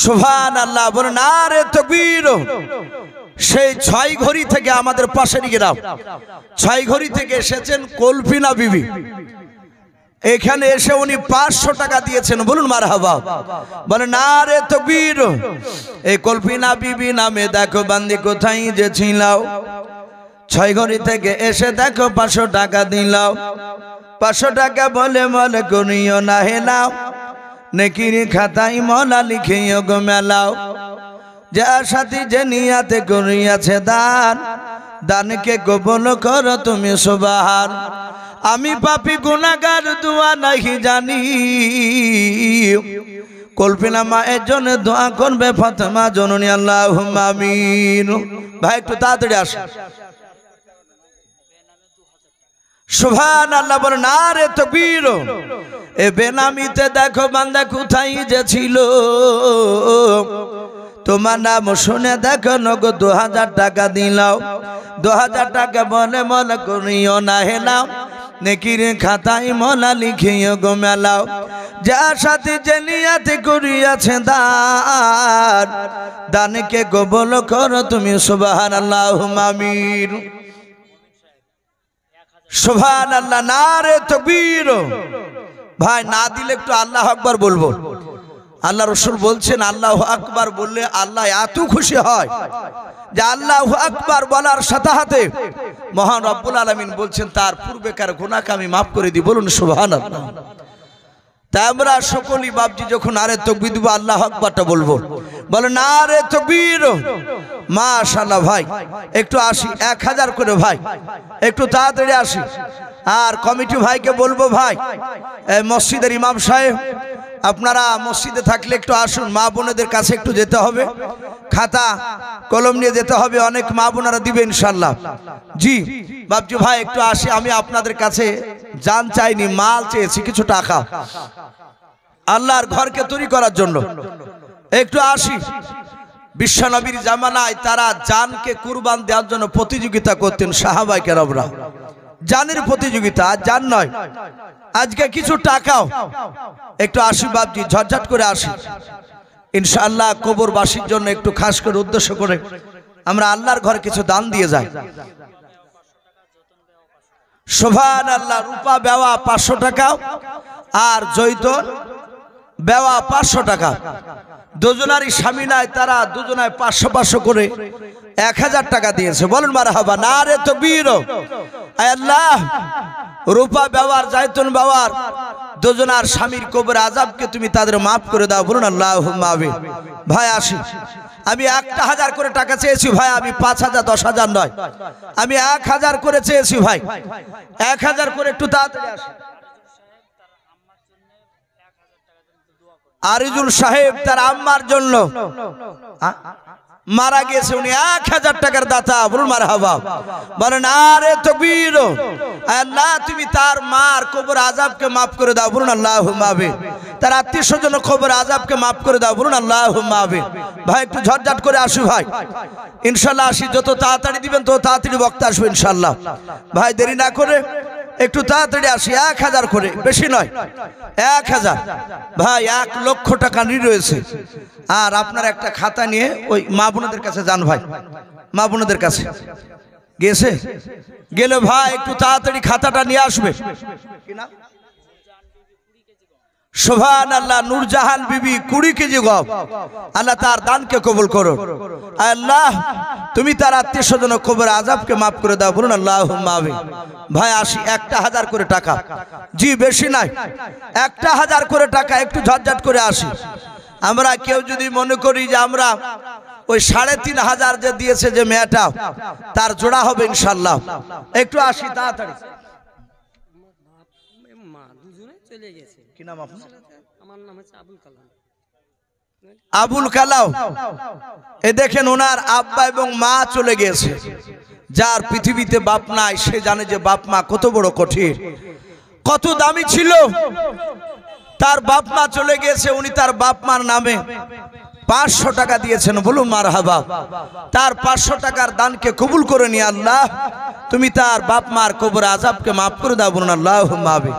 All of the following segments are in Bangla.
সুবহানাল্লাহ, বলেন নারে তাকবীর। সেই 6 ঘড়ি থেকে আমাদের পাশের গ্রাম 6 ঘড়ি থেকে এসেছেন কল্পিনা বিবি। এখানে এসে উনি 500 টাকা দিয়েছেন, বলুন মারহাবা। বলেন নারে তাকবীর। এই কল্পিনা বিবি নামে দেখো বান্দি কোথায় যে ছিলাও, 6 ঘড়ি থেকে এসে দেখো 500 টাকা দিলাও। 500 টাকা বলে মলে করিও না হেলাও, নেকির খাতায় মলা লিখিও গো মেলাও। যা সাথী যে নিয়াতে করিয়াছে দান, দানকে কবুল করো তুমি সুবহান। আমি পাপী গুনাহগার দোয়া নাহি জানি, কল্পিনা মায়ের জন্য দোয়া করবে ফাতেমা জননী, আল্লাহুম্মা আমিন। ভাই একটু তাড়াতাড়ি আসুন। সুবহানাল্লাহ, বলেন নারে তাকবীর। এ বেনামিতে দেখো বান্দা কোথায় যে ছিল, তোমার নাম শুনে দেখো নগদ 2000 টাকা দিলাও। 2000 টাকা বলে মনে করিও না হেলাও, নেকির খাতায় মলা লিখিও গো মেলাও। যার সাথে যে নিয়াতে করিয়াছে দান, দানকে কবুল করো তুমি সুবহানাল্লাহ, আল্লাহুম্মা আমিন। সুবহানাল্লাহ, নারে তাকবীর। ভাই না দিলে একটু আল্লাহু আকবার বলবো। আল্লাহ রাসূল বলছেন আল্লাহু আকবার বললে আল্লাহ এত খুশি হয় যে আল্লাহু আকবার বলার সাথে সাথে মহান রব্বুল আলামিন বলছেন তার পূর্বেকার গুনাহকে আমি মাফ করে দিই। বলুন সুবহানাল্লাহ। তাই আমরা সকলেই বাপজি যখন নারে তাকবীর দিব আল্লাহু আকবারটা বলবো। বলে নারে তাকবীর। মাশাআল্লাহ ভাই একটু আসি, 1000 করে ভাই একটু তাড়াতাড়ি আসি। আর কমিটি ভাইকে বলবো ভাই, মসজিদের ইমাম সাহেব আপনারা মসজিদে থাকলে একটু আসুন, মা বোনেদের কাছে একটু যেতে হবে, খাতা কলম নিয়ে যেতে হবে, অনেক মা বোনেরা দিবে ইনশাআল্লাহ। জি বাপজি ভাই একটু আসি, আমি আপনাদের কাছে জান চাইনি, মাল চেয়েছি, কিছু টাকা আল্লাহর ঘরকে তৈরি করার জন্য। একটু আসি। বিশ্বনবীর জামানায় তারা জানকে কুরবান দেওয়ার জন্য প্রতিযোগিতা করতেন সাহাবায়ে কেরামরা, জানের প্রতিযোগিতা, আর জান নয়। আজকে কিছু টাকাও একটু আসি বাপজি, ঝটঝট করে আসি ইনশাআল্লাহ। কবরবাসীর জন্য একটু খাস করে উদ্দেশ্য করে আমরা আল্লাহর ঘরে কিছু দান দিয়ে যাই। সুবহানাল্লাহ। রূপা বেওয়া 500 টাকা আর জৈতুন বেওয়া 500 টাকা। দুজনারই স্বামী নাই, তারা দুজনায় 500 করে 1000 টাকা দিয়েছে। বলুন মারহাবা, নারে তাকবীর। আল্লাহ রূপা বেওয়ার জৈতুন বেওয়ার দুজনার স্বামীর কবর আযাবকে তুমি তাদের মাফ করে দাও। বলুন আল্লাহুম্মা আমিন। ভাই আসি, আমি 1000 করে টাকা চেয়েছি ভাই, আমি 5000 10,000 নয়, আমি 1000 করে চেয়েছি ভাই, 1000 করে একটু তাড়াতাড়ি আসি। আরিজুল সাহেব তার আম্মার জন্য মারা গেছে, উনি 1000 টাকার দাতা। বলুন মারহাবা। বলেন নারে তাকবীর। আল্লাহ তুমি তার মার কবর আযাবকে মাফ করে দাও। বলুন আল্লাহুম্মা আমিন। তার আত্মীয় স্বজন কবর আযাবকে মাফ করে দাও। বলুন আল্লাহুম্মা আমিন। ভাই একটু ঝটঝট করে আসি ভাই ইনশাআল্লাহ। আসি, যত তাড়াতাড়ি দিবেন তত তাড়াতাড়ি বক্তা আসবে ইনশাআল্লাহ। ভাই দেরি না করে একটু তাড়াতাড়ি আসি। 1000 করে, বেশি নয়, 1000। ভাই 1 লক্ষ টাকা নিয়ে রয়েছে। আর আপনার একটা খাতা নিয়ে ওই মা বোনদের কাছে যান ভাই, মা বোনদের কাছে গেছে গেলে ভাই একটু তাড়াতাড়ি খাতাটা নিয়ে আসবে। সুবহানাল্লাহ। নূরজাহান বিবি 20 কেজি গম। আল্লাহ তার দানকে কবুল করো। আল্লাহ তুমি তার আত্মীয় স্বজন কবর আযাবকে মাফ করে দাও। বলুন আল্লাহুম্মা আমিন। ভাই আসি, 1000 করে টাকা। জি বেশি নাই, 1000 করে টাকা। একটু ঝটঝট করে আসি। আমরা কেউ যদি মনে করি যে আমরা ওই 3500 যে দিয়েছে যে মেয়েটা তার জোড়া হবে ইনশাআল্লাহ, একটু আসি তাড়াতাড়ি। কি নাম আপনার? আমার নাম হচ্ছে আবুল কালাম। আবুল কালাম। এ দেখেন ওনার আব্বা এবং মা চলে গেছে। যার পৃথিবীতে বাপ নাই সে জানে যে বাপ মা কত বড় কঠিন, কত দামি ছিল। তার বাপ মা চলে গিয়েছে, উনি তার বাপ মার নামে 500 টাকা দিয়েছেন, বলুন মারহাবা। তার 500 টাকার দানকে কবুল করে নিয়ে আল্লাহ তুমি তার বাপ মার কবর আযাবকে মাফ করে দাও, বলুন আল্লাহুম্মা আমিন।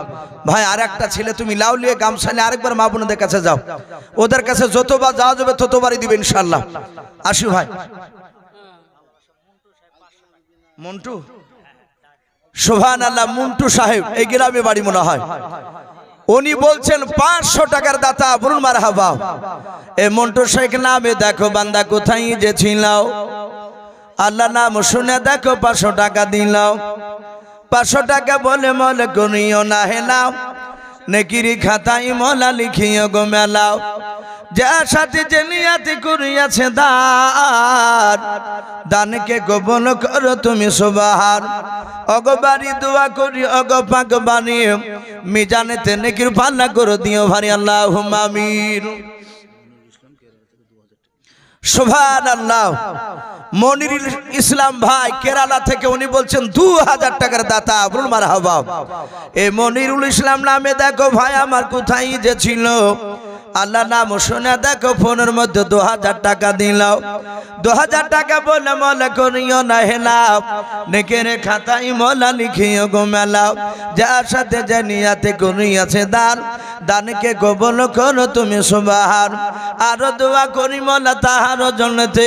ভাই আর একটা ছেলে তুমি লাউ লিয়ে গামছা নিয়ে আরেকবার মা বোনদের কাছে যাও, ওদের কাছে যতবার যাওয়া যাবে ততবারই দিবে ইনশাআল্লাহ। আসি ভাই। মন্টু, সুবহানাল্লাহ, মন্টু সাহেব এই গ্রামে বাড়ি মনে হয়। উনি বলছেন 500 টাকার দাতা, বলুন মারহাবা। এ মন্টু শেখ নামে দেখো বান্দা কোথায় যে ছিল, আল্লাহ নাম শুনে দেখো 500 টাকা দিলাও। 500 টাকা বলে মলে করিও না হেলাও, নেকিরি খাতাই মলা লিখিও গো মেলাও। যার সাথে যে নিয়াতি করিয়াছে দান, দানকে গোপন করো তুমি সুবহান। অগবারি দোয়া করি অগ পাক বানিয়ে মিজানেতে নেকির পাল্লা করে দিও ভারি, আল্লাহুম্মা আমিন। সুবহানাল্লাহ। মনিরুল ইসলাম ভাই কেরালা থেকে, উনি বলছেন 2000 টাকার দাতা, বলুন মারহাবা। এই মনিরুল ইসলাম নামে দেখো ভাই আমার কোথায় যে ছিল, আল্লাহ নাম শুনে দেখো ফোনের মধ্যে 2000 টাকা দিলাও। 2000 টাকা বলে মলে করিও না হেলাও, নেকের খাতাই মলা লিখিও গো মেলাও। যার সাথে যে নিয়াতে করিয়াছে দান, দানকে কবুল করো তুমি সুবহান। আরো দোয়া করি মলা তাহার জন্নতে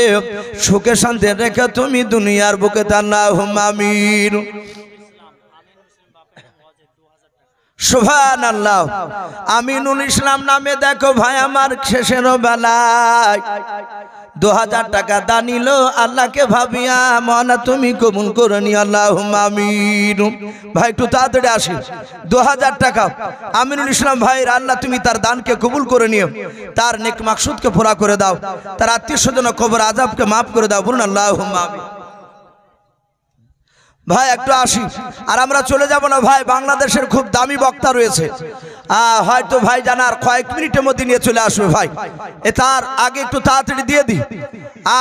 সুখে শান্তি রেখে তুমি দুনিয়ার বুকে, আল্লাহুম্মা আমিন। সুবহানাল্লাহ। আমিনুল ইসলাম নামে দেখো ভাই আমার শেষের বেলায় 2000 টাকা দানিল, আল্লাহকে ভাবিয়া মনা তুমি কবুল করে নি, আল্লাহুম্মা আমিন। ভাই একটু তাড়াতাড়ি আসি। 2000 টাকা আমিনুল ইসলাম ভাইয়ের, আল্লাহ তুমি তার দানকে কবুল করে নিও, তার নেক মাকসুদকে পুরা করে দাও, তার আত্মীয় স্বজন কবর আযাবকে মাফ করে দাও, বলুন আল্লাহুম্মা আমিন। ভাই একটু আসি। আর আমরা চলে যাব না ভাই, বাংলাদেশের খুব দামি বক্তা রয়েছে, হয়তো ভাই জানার কয়েক মিনিটের মধ্যে নিয়ে চলে আসবে ভাই। তার আগে একটু তাড়াতাড়ি দিয়ে দিই।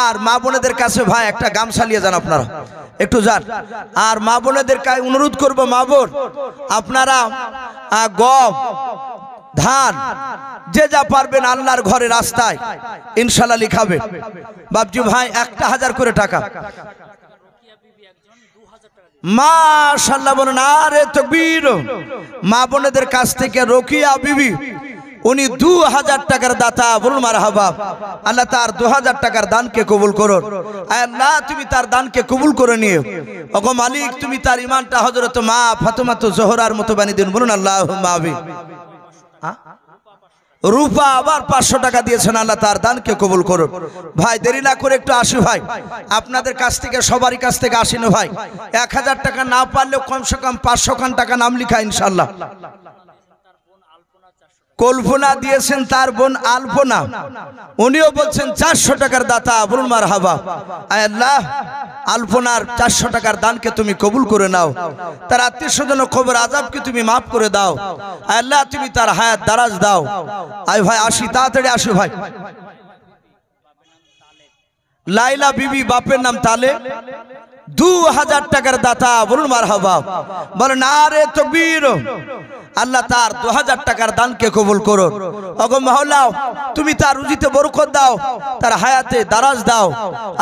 আর মা বোনেদের কাছে ভাই একটা গামছা নিয়ে যান, আপনারা একটু যান। আর মা বোনেদের কাছে অনুরোধ করবো, মা বোন আপনারা গম ধান যে যা পারবেন আল্লাহর ঘরে রাস্তায় ইনশাআল্লাহ লিখাবেন। বাবজি ভাই 1000 করে টাকা, মাশাআল্লাহ বলেন আরে তাকবীর। মা বোনেদের কাছ থেকে রোকিয়া বিবি, উনি 2000 টাকার দাতা, বলুন মারহাবা। আল্লাহ তার 2000 টাকার দানকে কবুল করুন, আল্লাহ তুমি তার দানকে কবুল করে নিও। ওগো মালিক তুমি তার ঈমানটা হযরত মা ফাতেমা জোহরার মতো বানিয়ে দিন, বলুন আল্লাহুম্মা আমিন। রূপা আবার 500 টাকা দিয়েছেন, আল্লাহ তার দানকে কবুল করুন। ভাই দেরি না করে একটু আসি ভাই, আপনাদের কাছ থেকে সবারই কাছ থেকে আসি না ভাই। 1000 টাকা না পারলেও কমসে কম 500 টাকা নাম লিখা ইনশাআল্লাহ। কল্পনা দিয়েছেন তার বোন আলপনা, উনিও বলছেন 400 টাকার দাতা, বলুন মারহাবা। আল্লাহ আলপনার 400 টাকার দানকে তুমি কবুল করে নাও, তার আত্মীয় স্বজন কবর আযাবকে তুমি মাফ করে দাও, আল্লাহ তুমি তার হায়াত দারাজ দাও। আয় ভাই আসি, তাড়াতাড়ি আসো ভাই। লাইলা বিবি বাপের নাম তালে, 2000 টাকার দাতা, বলুন মারহাবা। বলেন আরে তাকবীর। আল্লাহ তার 2000 টাকার দানকে কবুল করো। ওগো মাওলা তুমি তার রুজিতে বরকত দাও, তার হায়াতে দারাজ দাও,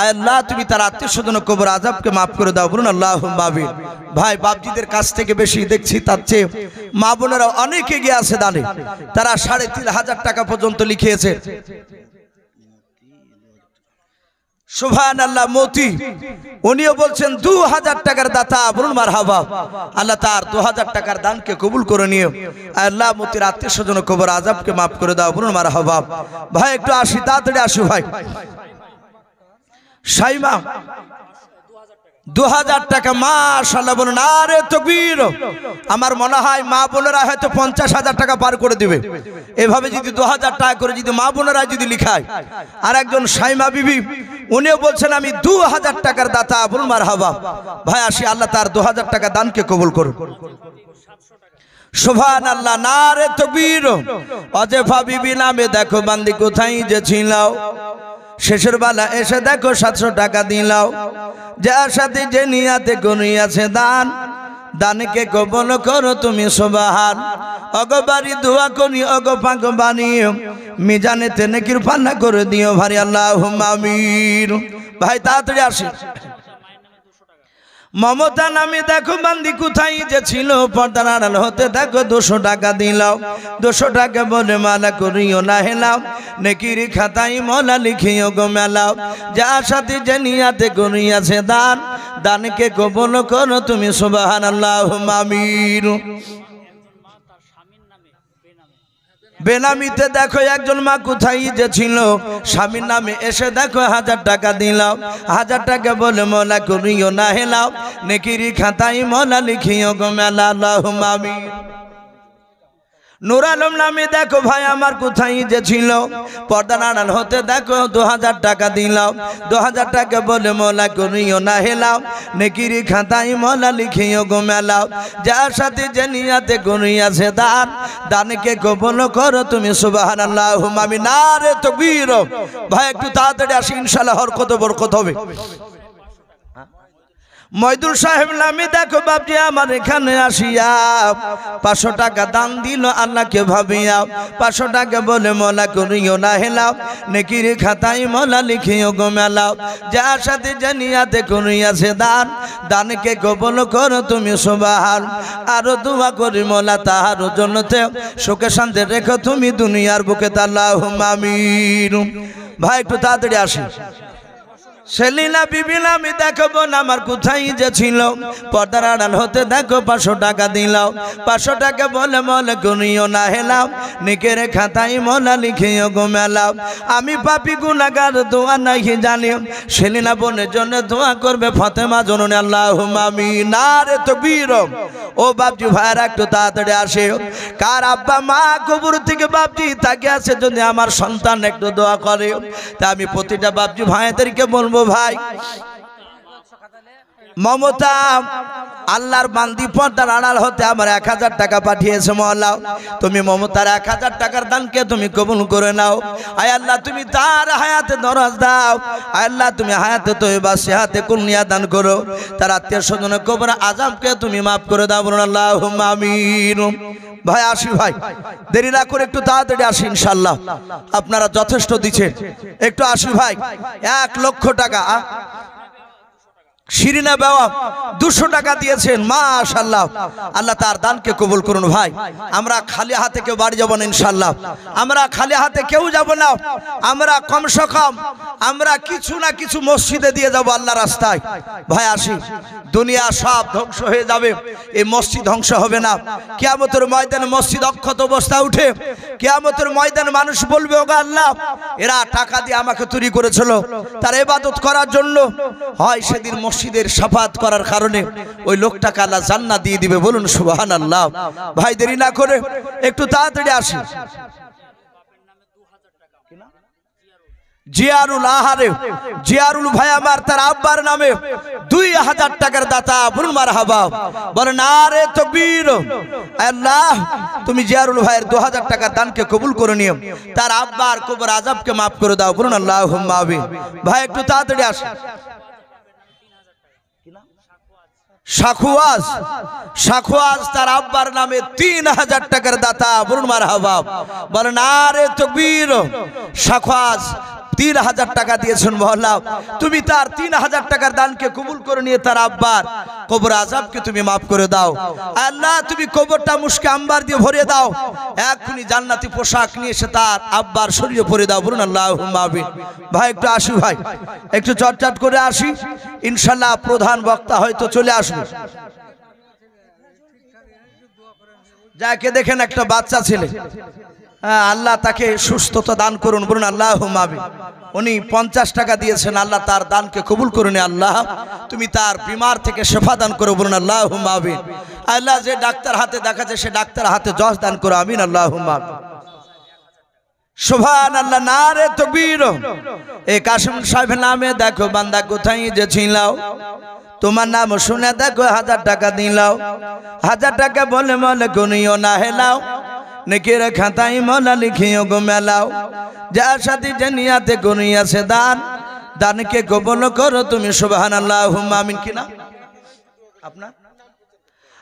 আল্লাহ তুমি তার আত্মীয় স্বজন কবর আযাবকে মাফ করে দাও, বলুন আল্লাহুম্মা আমিন। ভাই বাপজিদের কাছ থেকে বেশি দেখছি, তার চেয়ে মা বোনেরা অনেক এগিয়ে আছে দানে, তারা 3500 টাকা পর্যন্ত লিখিয়েছে। সুবহানাল্লাহ। মতি উনিও বলছেন 2000 টাকার দাতা, বলুন মারহাবা। আল্লাহ তার 2000 টাকার দানকে কবুল করে নিও, আল্লাহ মতির আত্মীয় স্বজন কবর আযাবকে মাফ করে দাও, বলুন মারহাবা। ভাই একটু আসি, তাড়াতাড়ি আসো ভাই। শাইমা 2000 টাকা, মাশাআল্লাহ বলুন আরে তাকবীর। আমার মনে হয় মা বোনেরা হয়তো 50,000 টাকা পার করে দিবে। এভাবে যদি 2000 টাকা করে যদি মা বোনেরা যদি লিখায়। আর একজন শাইমা বিবি, উনিও বলছেন আমি 2000 টাকার দাতা, বলুন মারহাবা। ভাই আসি, আল্লাহ তার 2000 টাকা দানকে কবুল করুন। সুবহানাল্লাহ, নারে তাকবীর। অজেফা বিবি নামে দেখো বান্দি কোথায় যে ছিল, শেষের বেলা এসে দেখো 700 টাকা দিলাও। যার সাথে যে নিয়াতে করিয়াছে দান, দানকে কবুল করো তুমি সুবহান। ওগো বাড়ি দোয়া করি ওগো পাক বানিয়ে মিজানেতে নেকির পাল্লা করে দিও ভাই আল্লাহুম্মা আমিন। ভাই তাড়াতাড়ি আসি। মমতা নামে দেখো বান্দি কোথায় যে ছিল, পর্দার আড়াল হতে দেখো 200 টাকা দিলাম। 200 টাকা বলে মালা করিও না হেলাও, নেকির খাতায় মলা লিখিও গো মেলাও। যা সাথে যে নিয়াতে করিয়াছে দান, দানকে কবুল করো তুমি সুবহানাল্লাহুম্মা আমিন। বেনামিতে দেখো একজন মা কোথায় যে ছিল, স্বামীর নামে এসে দেখো 1000 টাকা দিলাম। 1000 টাকা বলে মলা করিও না হেলাও, নেকির খাতায় মলা লিখিও গো মেলা আল্লাহুম্মা আমিন। নূর আলম নামে দেখো ভাই আমার কোথায় যে ছিল, পর্দার আড়াল হতে দেখো 2000 টাকা দিলাম। 2000 টাকা বলে মলা করিও না হেলাও, নেকির খাতায় মলা লিখিও গো মেলাও। যার সাথে যে নিয়াতে করিয়াছে দান, দানকে কবুল করো তুমি সুবহানাল্লাহুম্মা আমিন। নারে তাকবীর। ভাই একটু তাড়াতাড়ি আসি, ইনশাআল্লাহ হরকত বরকত হবে। মইদুল সাহেব নামে দেখো বাপজি আমার এখানে আসিয়া 500 টাকা দান দিল আল্লাহকে ভাবিয়া। 500 টাকা বলে মলা করিও না হেলাও, নেকির খাতায় মলা লিখিও গো মেলাও। যার সাথে জানিয়াতে করিয়াছে দান, দানকে কবুল করো তুমি সুবহান। আরো দোয়া করি মলা তাহার জন্যতে সুখে শান্তি রেখো তুমি দুনিয়ার বুকে আল্লাহুম্মা আমিন। ভাই একটু তাড়াতাড়ি আসি। সেলিনা বিবি নামে দেখো বোন আমার কোথায় যে ছিল, পর্দার আড়াল হতে দেখো 500 টাকা দিলাম। 500 টাকা বলে মলা করিও না হেলাও, নেকের খাতায় মলা লিখিও গো মেলাও। আমি পাপী গুনাহগার দোয়া নাই জানি, সেলিনা বোনের জন্য দোয়া করবে ফাতেমা জননী আল্লাহুম্মা আমিন। নারে তাকবীর। ও বাপজি ভাইরা একটু তাড়াতাড়ি আসে। কার আব্বা মা কবর থেকে বাপজি তাকে আছে, যদি আমার সন্তান একটু দোয়া করে, তা আমি প্রতিটা বাপজি ভাইদেরকে বলবো ভাই মমতা আল্লাহর বান্দি পর্দার আড়াল হতে আমার 1000 টাকা পাঠিয়েছে মওলা, তুমি মমতার 1000 টাকার দানকে তুমি কবুল করে নাও। আয় আল্লাহ তুমি তার হায়াতে দরাজ দাও। আয় আল্লাহ তুমি হায়াতে তয়্যিবা সেহাতে কুনিয়া দান করো। তার আত্মীয় স্বজনের কবর আযাবকে তুমি maaf করে দাও, বলুন আল্লাহুম্মা আমিন। ভাই আসি ভাই, দেরি না করে একটু তাড়াতাড়ি আসি ইনশাআল্লাহ। আপনারা যথেষ্ট দিচ্ছেন, একটু আসি ভাই। 1 লক্ষ টাকা শিরিনা বাবা 200 টাকা দিয়েছেন, মাশাআল্লাহ। আল্লাহ তার দানকে কবুল করুন। ভাই আমরা খালি হাতে কেউ বাড়ি যাব না ইনশাআল্লাহ। আমরা খালি হাতে কেউ যাব না। আমরা কমসে কম আমরা কিছু না কিছু মসজিদে দিয়ে যাব আল্লাহর রাস্তায়। ভাই আসি। দুনিয়া সব ধ্বংস হয়ে যাবে, এই মসজিদ ধ্বংস হবে না। কিয়ামতের ময়দানে মসজিদ অক্ষত অবস্থা উঠে, কিয়ামতের ময়দানে মানুষ বলবে ওগো আল্লাহ এরা টাকা দিয়ে আমাকে তৈরি করেছিল তার ইবাদত করার জন্য, হয় সেদিন মসজিদের শাফাত করার কারণে ওই লোকটাকে আল্লাহ জান্নাত দিয়ে দিবে, বলুন সুবহানাল্লাহ। ভাই দেরি না করে একটু তাড়াতাড়ি আসি। জিয়ারুল আহারে জিয়ারুল ভাই আমার তার আব্বার নামে 2000 টাকার দাতা, বলুন মারহাবা, বলেন নারে তাকবীর। আল্লাহ তুমি জিয়ারুল ভাইয়ের 2000 টাকার দানকে কবুল করে নিও, তার আব্বার কবর আযাবকে maaf করে দাও, বলুন আল্লাহুম্মা আমিন। ভাই একটু তাড়াতাড়ি আসুন। শাখওয়াজ শাখওয়াজ তার আব্বার নামে 3000 টাকার দাতা, বলুন মারহাবা, বলেন নারে তাকবীর। শাখওয়াজ 3000 টাকা দিয়েছেন মহল্লা, তুমি তার 3000 টাকার দানকে কবুল করে নিয়ে তার আব্বার কবর আযাবকে তুমি maaf করে দাও। আল্লাহ তুমি কবরটা মুশকে আম্বার দিয়ে ভরে দাও, এক্ষুনি জান্নাতি পোশাক নিয়ে এসে তার আব্বার শরীরে পরে দাও, বলুন আল্লাহুম্মা আমিন। ভাই একটু আসি, ভাই একটু চটচট করে আসি ইনশাআল্লাহ। প্রধান বক্তা হয়তো চলে আসবে। যাকে দেখেন একটা বাচ্চা ছেলে, আল্লাহ তাকে সুস্থতা দান করুন, বলুন আল্লাহুম্মা আমিন। উনি 50 টাকা দিয়েছেন, আল্লাহ তার দানকে কবুল করুন। আল্লাহ তুমি তার বিমার থেকে শিফা দান করো, বলুন আল্লাহুম্মা আমিন। আল্লাহ যে ডাক্তার হাতে দেখাচ্ছে সে ডাক্তার হাতে যশ দান করো, আমিন আল্লাহুম্মা আমিন। সুবহানাল্লাহ, নারে তাকবীর। এই কাসিম সাহেবের নামে দেখো বান্দা কোথায় যে ছিল, তোমার নাম শুনে দেখো 1000 টাকা দিলাও। 1000 টাকা বলে মলে গুনিও না হেলাও, নেকের খাতায় মলা লিখিও গো মেলাও। যার সাথে জানিয়াতে করিয়াছে দান, দানকে কবুল করো তুমি সুবহানাল্লাহুম্মা আমিন। কিনা আপনার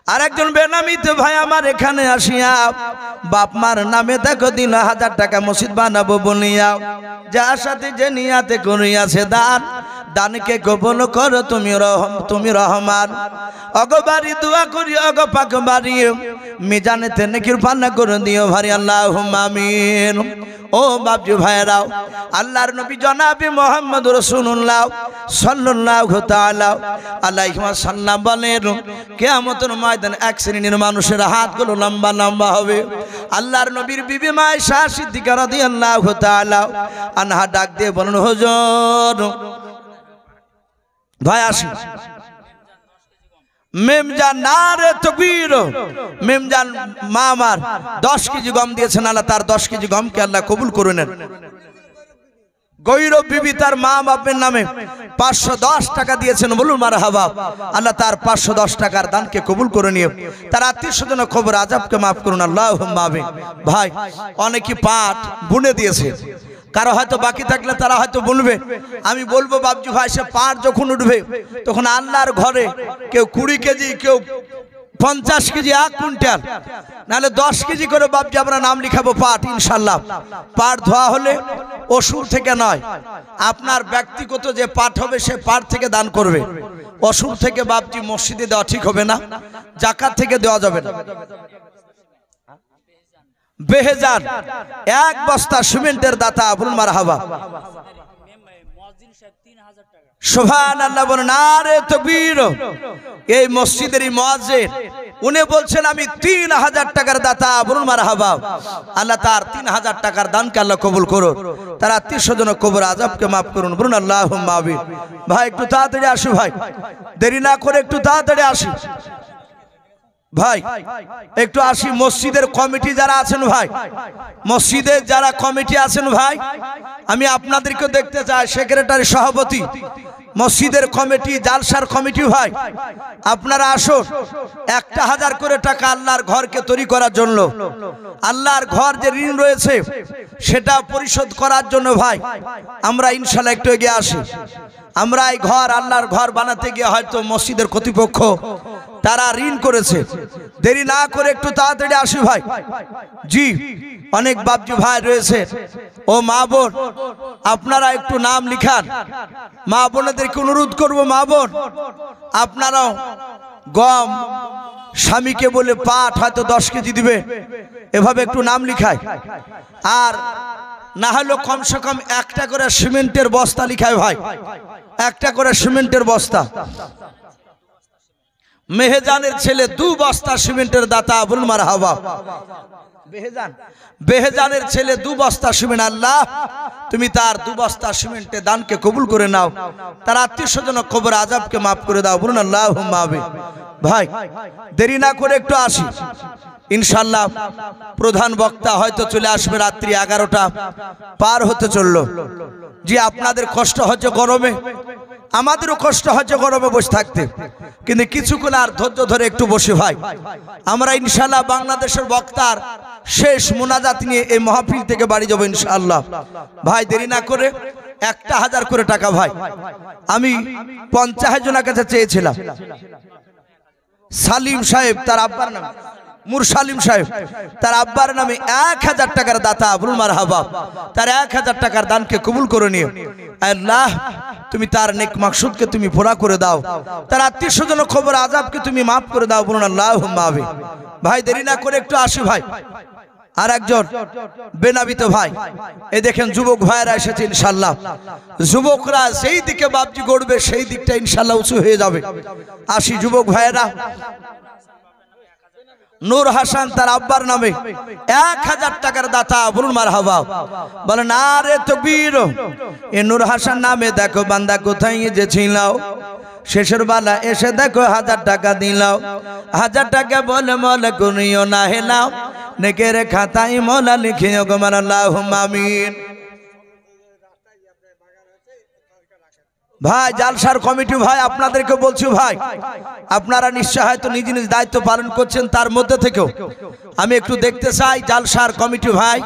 আর একজন বেনামিতে ভাই আমার এখানে আসিয়া বাপ মার নামে দেখো 3000 টাকা মসজিদ বানাবো বলিয়া যার সাথে যে নিয়াতে করিয়াছে দান, দানকে কবুল করো তুমি রহমান। অগবারি দোয়া করি অগ পাক বাড়ি মিজানেতে নেকির পান্না করে দিও ভারি আল্লাহুম্মা আমিন। ও বাপজি ভাইরাও, আল্লাহর নবী জনাবে মুহাম্মদ রাসূলুল্লাহ সাল্লাল্লাহু তাআলা আলাইহি ওয়াসাল্লাম বলেন, কিয়ামতের ময়দানে এক শ্রেণীর মানুষের হাতগুলো লম্বা লম্বা হবে। আল্লাহর নবীর বিবি মা আয়েশা সিদ্দিকা রাদিয়াল্লাহু তাআলা আনহা ডাক দিয়ে বলেন, হুজুর ভাই আসি মেমজান নারে তাকবীর, মেমজান মা আমার 10 কেজি গম দিয়েছেন আল্লাহ, তার 10 কেজি গমকে আল্লাহ কবুল করে নেন। গৈরব বিবি তার মা বাপের নামে 510 টাকা দিয়েছেন, বলুন মারহাবা। আল্লাহ তার 510 টাকার দানকে কবুল করে নিয়ে তার আত্মীয় স্বজন খবর আযাবকে মাফ করুন আল্লাহুম্মা আমিন। ভাই অনেকে পাট বুনে দিয়েছে, কারো হয়তো বাকি থাকলে তারা হয়তো বলবে, আমি বলবো বাবজি ভাই সে পাট যখন উঠবে তখন আল্লাহর ঘরে কেউ 20 কেজি কেউ 50 কেজি 1 কুইন্টাল নাহলে 10 কেজি করে বাবজি আমরা নাম লিখাবো পাট ইনশাআল্লাহ। পাট ধোয়া হলে অসুর থেকে নয়, আপনার ব্যক্তিগত যে পাট হবে সে পাট থেকে দান করবে। অসুর থেকে বাবজি মসজিদে দেওয়া ঠিক হবে না, যাকাত থেকে দেওয়া যাবে না। বেহেজান 1 বস্তা সিমেন্টের দাতা, বলুন মারহাবা। সুবহানাল্লাহ, বলুন নারে তাকবীর। এই মসজিদের মুয়াজ্জিন উনি বলছেন আমি 3000 টাকার দাতা, বলুন মারহাবা। আল্লাহ তার 3000 টাকার দানকে আল্লাহ কবুল করুন, তার আত্মীয় স্বজন কবর আযাবকে মাফ করুন, বলুন আল্লাহুম্মা আমিন। ভাই একটু তাড়াতাড়ি আসি ভাই, দেরি না করে একটু তাড়াতাড়ি আসি ভাই, একটু আসি। মসজিদের কমিটি যারা আছেন ভাই, মসজিদের যারা কমিটি আছেন ভাই, আমি আপনাদেরকে দেখতে চাই। সেক্রেটারি সভাপতি মসজিদের কমিটি, জালসার কমিটি ভাই, আপনারা আসুন। 1000 করে টাকা আল্লাহর ঘরকে তৈরি করার জন্য, আল্লাহর ঘর যে ঋণ রয়েছে সেটা পরিশোধ করার জন্য ভাই আমরা ইনশাআল্লাহ একটু এগিয়ে আসি। আমরা এই ঘর আল্লাহর ঘর বানাতে গিয়ে হয়তো মসজিদের কর্তৃপক্ষ তারা ঋণ করেছে, দেরি না করে একটু তাড়াতাড়ি আসি ভাই। জি অনেক বাপজি ভাই রয়েছে, ও মা বোন আপনারা একটু নাম লিখান। মা বোনেদেরকে অনুরোধ করবো, মা বোন আপনারাও গম স্বামীকে বলে পাট হয়তো 10 কেজি দিবে, এভাবে একটু নাম লিখায়। আর না হলো কমসে কম 1টা করে সিমেন্টের বস্তা লিখায় ভাই, 1টা করে সিমেন্টের বস্তা। মেহেজানের ছেলে 2 বস্তা সিমেন্টের দাতা, বলুন মারহাবা। বেহেজানের ছেলে 2 বস্তা সিমেন্ট, আল্লাহ তুমি তার 2 বস্তা সিমেন্টের দানকে কবুল করে নাও, তার আত্মীয় স্বজন কবর আযাবকে মাফ করে দাও, বলুন আল্লাহুম্মা আমিন। ভাই দেরি না করে একটু আসি ইনশাআল্লাহ। প্রধান বক্তা হয়তো চলে আসবে, রাত্রি 11টা পার হতে চললো। জি আপনাদের কষ্ট হচ্ছে গরমে, আমাদেরও কষ্ট হচ্ছে গরমে বসে থাকতে, কিন্তু কিছুক্ষণ আর ধৈর্য ধরে একটু বসে ভাই আমরা ইনশাআল্লাহ বাংলাদেশের বক্তার শেষ মোনাজাত নিয়ে এই মাহফিল থেকে বাড়ি যাব ইনশাআল্লাহ। ভাই দেরি না করে 1000 করে টাকা ভাই আমি 50 জনের কাছে চেয়েছিলাম। সালিম সাহেব তার আব্বার নাম মুরসালিম সাহেব, তার আব্বার নামে 1000 টাকার দাতা, বলুন মারহাবা। তার 1000 টাকার দানকে কবুল করে নিও আল্লাহ, তুমি তার নেক মাকসুদকে তুমি পুরা করে দাও, তার আত্মীয় স্বজন খবর আযাবকে তুমি মাফ করে দাও, বলুন আল্লাহুম্মা আমিন। ভাই দেরি না করে একটু আসি ভাই। আর একজন বেনাবিত ভাই, এই দেখেন যুবক ভাইরা এসেছে ইনশাআল্লাহ। যুবকরা সেই দিকে বাপজি গড়বে, সেই দিকটা ইনশাআল্লাহ উঁচু হয়ে যাবে। আসি যুবক ভাইরা। নূর হাসান তার আব্বার নামে 1000 টাকার দাতা, বলুন মারহাবা। বলে নারে তাকবীর। এই নূর হাসান নামে দেখো বান্দা কোথায় যে ছিল, শেষের বেলা এসে দেখো 1000 টাকা দিলাও। 1000 টাকা বলে মলে করিও না হেলাও, নেকের খাতায় মোলা লিখিও গো মান আল্লাহুম্মা আমিন। ভাই জালসার কমিটি ভাই আপনাদেরকে বলছি ভাই, আপনারা নিশ্চয় হয়তো নিজ নিজ দায়িত্ব পালন করছেন, তার মধ্যে থেকেও আমি একটু দেখতে চাই জালসার কমিটি ভাই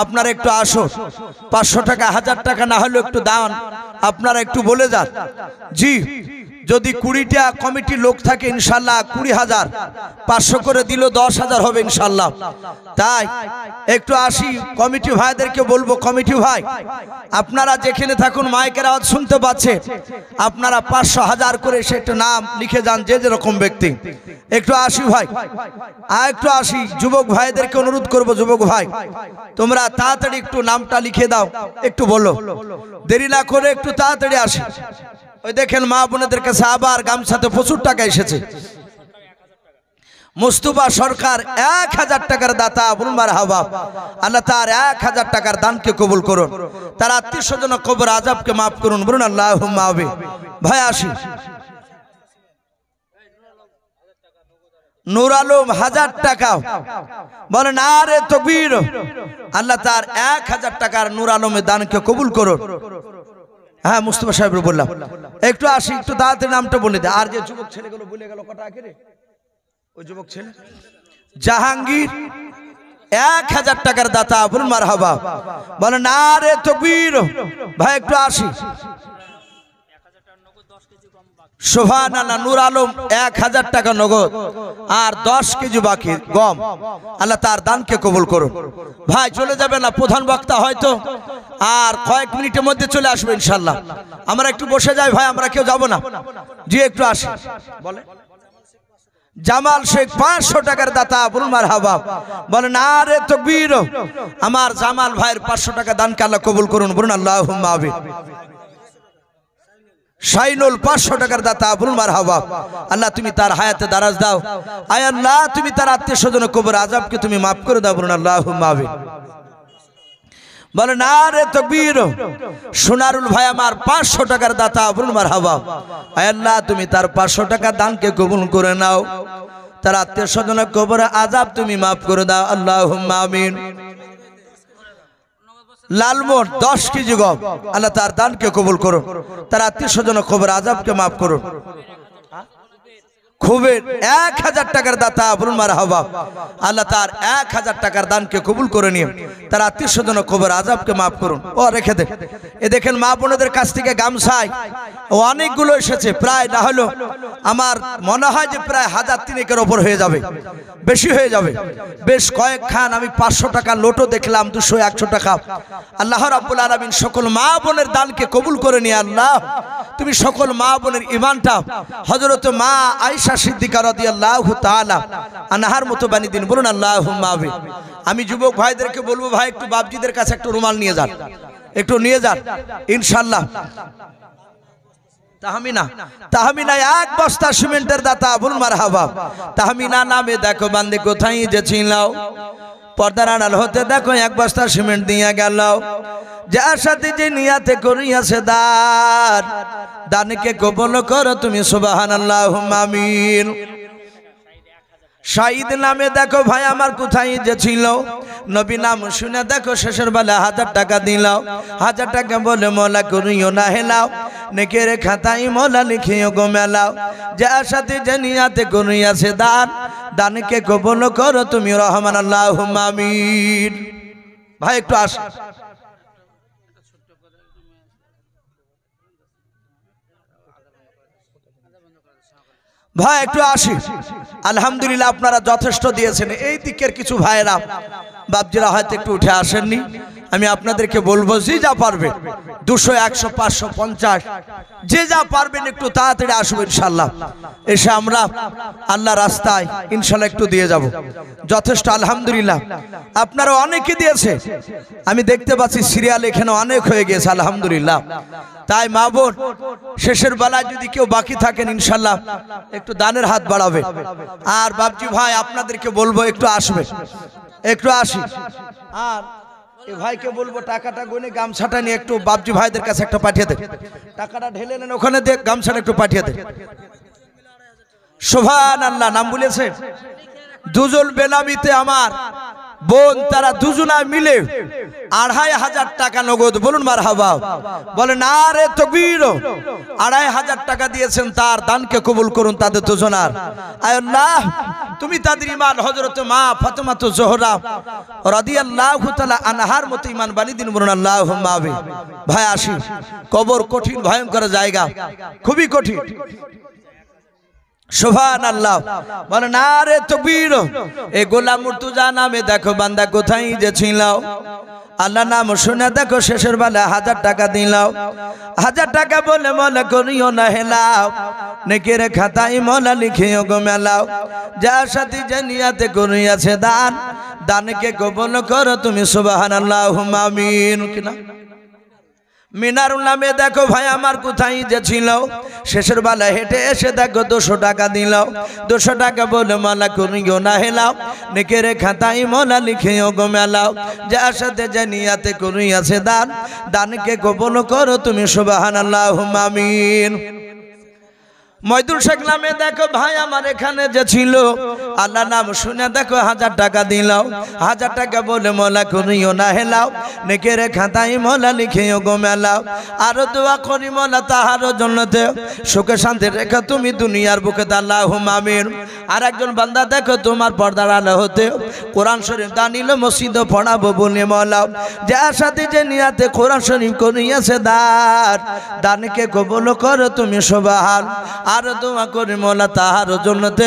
আপনারা একটু আসুন। 500 টাকা 1000 টাকা না হলেও একটু দান আপনারা একটু বলে যান। জি যদি 20টা কমিটির লোক থাকে ইনশাল্লাহ 20,000, 500 করে দিল 10,000 হবে ইনশাল্লাহ। তাই একটু আসি কমিটি ভাইদেরকে বলবো, কমিটি ভাই আপনারা যেখানে থাকুন মাইকের আওয়াজ শুনতে পাচ্ছে, আপনারা 500 1000 করে এসে একটা নাম লিখে যান, যে যেরকম ব্যক্তি। একটু আসি ভাই, আর একটু আসি যুবক ভাইদেরকে অনুরোধ করব, যুবক ভাই তোমরা তাড়াতাড়ি একটু নামটা লিখে দাও, একটু বলো, দেরি না করে একটু তাড়াতাড়ি আসি। ওই দেখেন মা বোনেদের কাছে আবার গামছাতে প্রচুর টাকা এসেছে। মুস্তাফা সরকার 1000 টাকার দাতা, বলুন মারহাবা। আল্লাহ তার 1000 টাকার দানকে কবুল করুন, তার আত্মীয় স্বজন কবর আযাবকে মাফ করুন, বলুন আল্লাহুম্মা আমিন। ভাই আসি নূর আলম 1000 টাকা, বলেন নারে তাকবীর। আল্লাহ তার 1000 টাকার নূর আলমের দানকে কবুল করুন। হ্যাঁ মুস্তাফা সাহেব বললাম, একটু আসি, একটু তাড়াতাড়ি নামটা বলে দে। আর যে যুবক ছেলেগুলো ভুলে গেল, কটা আগে রে ওই যুবক ছেলে জাহাঙ্গীর 1000 টাকার দাতা, বলুন মারহাবা, বলেন নারে তাকবীর। ভাই একটু আসি সুবহানাল্লাহ। নূর আলম 1000 টাকা নগদ আর 10 কেজি বাকি গম, আল্লাহ তার দানকে কবুল করুন। ভাই চলে যাবে না, প্রধান বক্তা হয়তো আর কয়েক মিনিটের মধ্যে চলে আসবে ইনশাল্লাহ। আমরা একটু বসে যাই ভাই, আমরা কেউ যাব না। জি একটু আসি। বলে জামাল শেখ 500 টাকার দাতা, বলুন মারহাবা, বলেন নারে তাকবীর। আমার জামাল ভাইয়ের 500 টাকা দানকে আল্লাহ কবুল করুন, বলুন আল্লাহুম্মা আমিন। শাইনুল 500 টাকার দাতা, বলুন মারহাবা। আল্লাহ তুমি তার হায়াতে দারাজ দাও, আয় আল্লাহ তুমি তার আত্মীয় স্বজন কবর আযাবকে তুমি মাফ করে দাও, বলুন আল্লাহুম্মা আমিন। বলেন নারে তাকবীর। সোনারুল ভাই আমার 500 টাকার দাতা, বলুন মারহাবা। আয় আল্লাহ তুমি তার 500 টাকা দানকে কবুল করে নাও, তার আত্মীয় স্বজন কবর আযাব তুমি মাফ করে দাও, আল্লাহুম্মা আমিন। লালমোহন 10 কেজি গম, আল্লাহ তার দানকে কবুল করুন, তার আত্মীয় স্বজন কবর আযাবকে মাফ করুন। খুবের 1000 টাকার দাতা, বলুন মারহাবা। আল্লাহ তার 1000 টাকার দানকে কবুল করে নিন, তার আত্মীয় স্বজন কবর আযাবকে মাফ করুন। ও রেখে দেন। এ দেখেন মা বোনদের কাছ থেকে গামছাই অনেকগুলো এসেছে, প্রায় না হলো আমার মনে হয় যে প্রায় 1003 ওপর হয়ে যাবে, বেশি হয়ে যাবে। বেশ কয়েক খান আমি 500 টাকা লোটো দেখলাম, 200 100 টাকা। আল্লাহ রাব্বুল আলামিন সকল মা বোনের দানকে কবুল করে নিয়ে আল্লাহ তুমি সকল মা বোনের ঈমানটা হযরত মা আয়েশা সিদ্দিকা রাদিয়াল্লাহু তাআলা আনহার মতো বানিয়ে দিন, বলুন আল্লাহুম্মা আমিন। আমি যুবক ভাইদেরকে বলবো ভাই একটু বাপজিদের কাছে একটু রুমাল নিয়ে যান, একটু নিয়ে যান ইনশাআল্লাহ। তাহমিনা 1 বস্তা সিমেন্টের দাতা, বলুন মারহাবা। তাহমিনা নামে দেখো বান্দে কোথায় যে ছিল, পর্দার আড়াল হতে দেখো 1 বস্তা সিমেন্ট দিয়ে গেল, যার সাথে যে নিয়াতে করিয়াছে দান, দানকে কবুল করো তুমি, সুবহানাল্লাহুম্মা আমিন। শাহিদ নামে দেখো ভাই আমার কোথায় যে ছিল, নবী নাম শুনে দেখো শেষের বেলা 1000 টাকা দিল, 1000 টাকা বলে মোলা করিও না হেলাও, নেকের খাতায় মোলা লিখিও গো মেলাও, যার সাথে যে নিয়াতে করিয়াছে দান, দানকে কবুল করো তুমি, রহমান আল্লাহুম্মা আমিন। ভাই একটু আস। ভাই একটু আসি। আলহামদুলিল্লাহ আপনারা যথেষ্ট দিয়েছেন। এই দিকের কিছু ভাইরা বাপজিরা হয়তো একটু উঠে আসেননি, আমি আপনাদেরকে বলবো যে যা পারবেন 200 100 500 50 যে যা পারবেন একটু তাড়াতাড়ি আসবো ইনশাআল্লাহ। এসে আমরা আল্লাহ রাস্তায় ইনশাআল্লাহ একটু দিয়ে যাব। যথেষ্ট আলহামদুলিল্লাহ আপনারা অনেকে দিয়েছে, আমি দেখতে পাচ্ছি সিরিয়াল এখানে অনেক হয়ে গেছে আলহামদুলিল্লাহ। তাই মা বোন শেষের বেলায় যদি কেউ বাকি থাকেন ইনশাআল্লাহ একটু দানের হাত বাড়াবে। আর বাপজি ভাই আপনাদেরকে বলবো একটু আসবে, একটু আসি। আর এই ভাইকে বলবো টাকাটা গুনে গামছাটা নিয়ে একটু বাপজি ভাইদের কাছে একটা পাঠিয়ে দেন, টাকাটা ঢেলে নেন ওখানে দেখ, গামছাটা একটু পাঠিয়ে দেন। সুবহানাল্লাহ নাম বলেছে দুজন বেনামিতে আমার বোন, তারা দুজনা মিলে 2500 টাকা নগদ, বলুন মারহাবা। বলে নারে তাকবীর। 2500 টাকা দিয়েছেন, তার দানকে কবুল করুন তাদের দুজনার। আয় আল্লাহ তুমি তাদের ইমান হযরত মা ফাতেমা জোহরা রাদিয়াল্লাহু তাআলা আনহার মতো ইমান বানিয়ে দিন বলুন আল্লাহুম্মা আমিন। ভাই আসি, কবর কঠিন ভয়ঙ্কর জায়গা, খুবই কঠিন। সুবহানাল্লাহ, বলে নারে তাকবীর। এই গোলাম মুর্তজা নামে দেখো বান্দা কোথায় যে ছিল, আল্লাহ নাম শুনে দেখো শেষের বেলা 1000 টাকা দিলাও। 1000 টাকা বলে মনে করিও না হেলাও, নেকের খাতায় মলা লিখিও গো মেলাও। যা সাথী জানিয়াতে করিয়াছে দান, দানকে কবুল করো তুমি সুবহানাল্লাহুম্মা আমিন। কিনা মিনারুল নামে দেখো ভাই আমার কোথায় যে ছিল, শেষের বেলা হেঁটে এসে দেখো 200 টাকা দিল। 200 টাকা বলে মালা করিও না হেলাও, নেকের খাতায় মোলা লিখেও গো মেলাও। যার সাথে জানিয়াতে করিয়াছে দান, দানকে কবুল করো তুমি সুবহানাল্লাহুম্মা আমিন। মইদুল শেখ নামে দেখো ভাই আমার এখানে যে ছিল, আল্লাহ নাম শুনে দেখো 1000 টাকা দিলাও। 1000 টাকা বলে মোলা করিও না হেলাও, নেকের খাতায় মোলা লিখেও গো মেলাও। আরো দোয়া করি মোলা তাহারও জন্নতে সুখে শান্তি রেখো তুমি দুনিয়ার বুকে আল্লাহুম্মা আমিন। আর একজন বান্দা দেখো তোমার পর্দার আলো হতে কোরআন শরীফ দানিল মসজিদে পড়াবো বলে মোলাও। যার সাথে যে নিয়াতে কোরআন শরীফ করিয়াছে দান, দানকে কবুল করো তুমি সুবহান। আর দোয়া করি মোলা তাহারও জন্নতে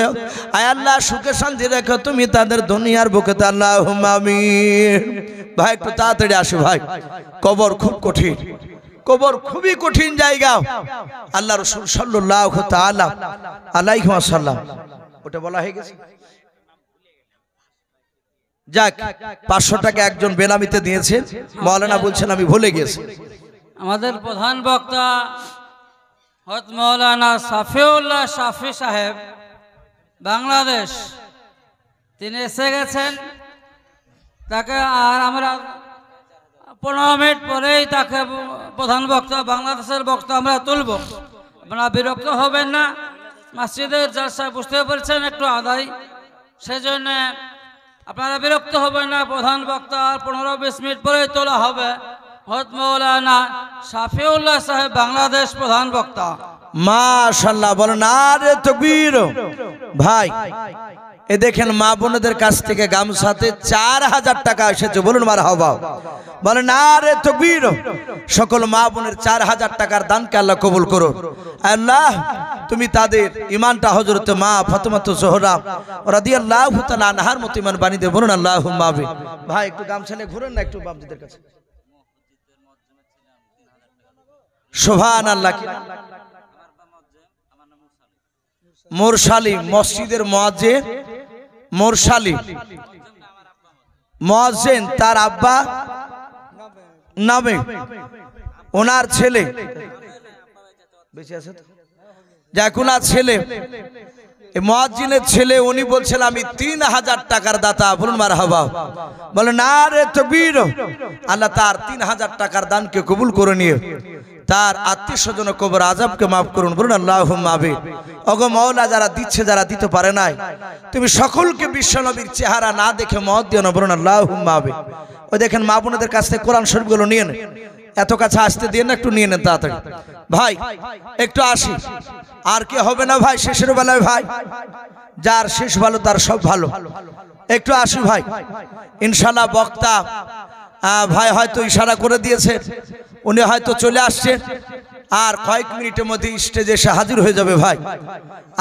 আয় আল্লাহ সুখে শান্তি রেখো তুমি তাদের দুনিয়ার বুকে আল্লাহুম্মা আমিন। ভাই একটু তাড়াতাড়ি আসো ভাই, কবর খুব কঠিন, কবর খুবই কঠিন জায়গা। আল্লাহ রাসূল সাল্লাল্লাহু তাআলা আলাইহি ওয়াসাল্লাম, ওটা বলা হয়ে গেছে। যাক, 500 টাকা একজন বেনামিতে দিয়েছেন, মাওলানা বলছেন আমি ভুলে গেছি। আমাদের প্রধান বক্তা হযরত মাওলানা সাফিউল্লাহ শাফি সাহেব বাংলাদেশ, তিনি এসে গেছেন। তাকে আর আমরা 15 মিনিট পরেই তাকে প্রধান বক্তা বাংলাদেশের বক্তা আমরা তুলব। আপনারা বিরক্ত হবেন না, মসজিদের জলসা বুঝতে পেরেছেন একটু আদায়, সেজন্য আপনারা বিরক্ত হবেন না। প্রধান বক্তা 15-20 মিনিট পরেই তোলা হবে। হযরত মাওলানা শাফিউল্লাহ সাহেব বাংলাদেশ প্রধান বক্তা। মাশাআল্লাহ, বলেন নারে তাকবীর। ভাই এ দেখেন মা বোনদের কাছ থেকে গামছাতে 4000 টাকা এসেছে, বলুন মারহাবা। বলেন নারে তাকবীর। সকল মা বোনের 4000 টাকার দানকে আল্লাহ কবুল করুন। আল্লাহ তুমি তাদের ইমানটা হযরত মা ফাতেমা জোহরা রাদিয়াল্লাহু তাআলা আনহার মতো ইমান বানিয়ে দে, বলুন আল্লাহুম্মা আমিন। ভাই একটু গামছা নিয়ে ঘুরেন না একটু বাপজিদের কাছে। সুবহানাল্লাহ। মুরসালি মসজিদের মুয়াজ্জিন, মুরসালি মুয়াজ্জিন তার আব্বা নামে ওনার ছেলে বেঁচে আছে তো, যাক ওনার ছেলে মুয়াজ্জিনের ছেলে, উনি বলছেন আমি 3000 টাকার দাতা, বলুন মারহাবা। বলে নারে তাকবীর। আল্লাহ তার 3000 টাকার দানকে কবুল করে নিয়ে তার আত্মীয় স্বজন কবর আযাবকে মাফ করুন, বলুন আল্লাহুম্মা আমিন। ওগো মাওলা, যারা দিচ্ছে যারা দিতে পারে নাই, তুমি সকলকে বিশ্বনবীর চেহারা না দেখে মত দিও না, বলুন আল্লাহুম্মা আমিন। ওই দেখেন মা বোনদের কাছ থেকে কোরআন শরীফগুলো নিয়ে নেন, এত কাছে আসতে দিয়ে না, একটু নিয়ে নেন তাড়াতাড়ি। ভাই একটু আসি, আর কি হবে না ভাই শেষের বেলায়, ভাই যার শেষ ভালো তার সব ভালো। একটু আসি ভাই, ইনশাআল্লাহ বক্তা ভাই হয়তো ইশারা করে দিয়েছে, উনি হয়তো চলে আসছে, আর কয়েক মিনিটের মধ্যে স্টেজে এসে হাজির হয়ে যাবে ভাই।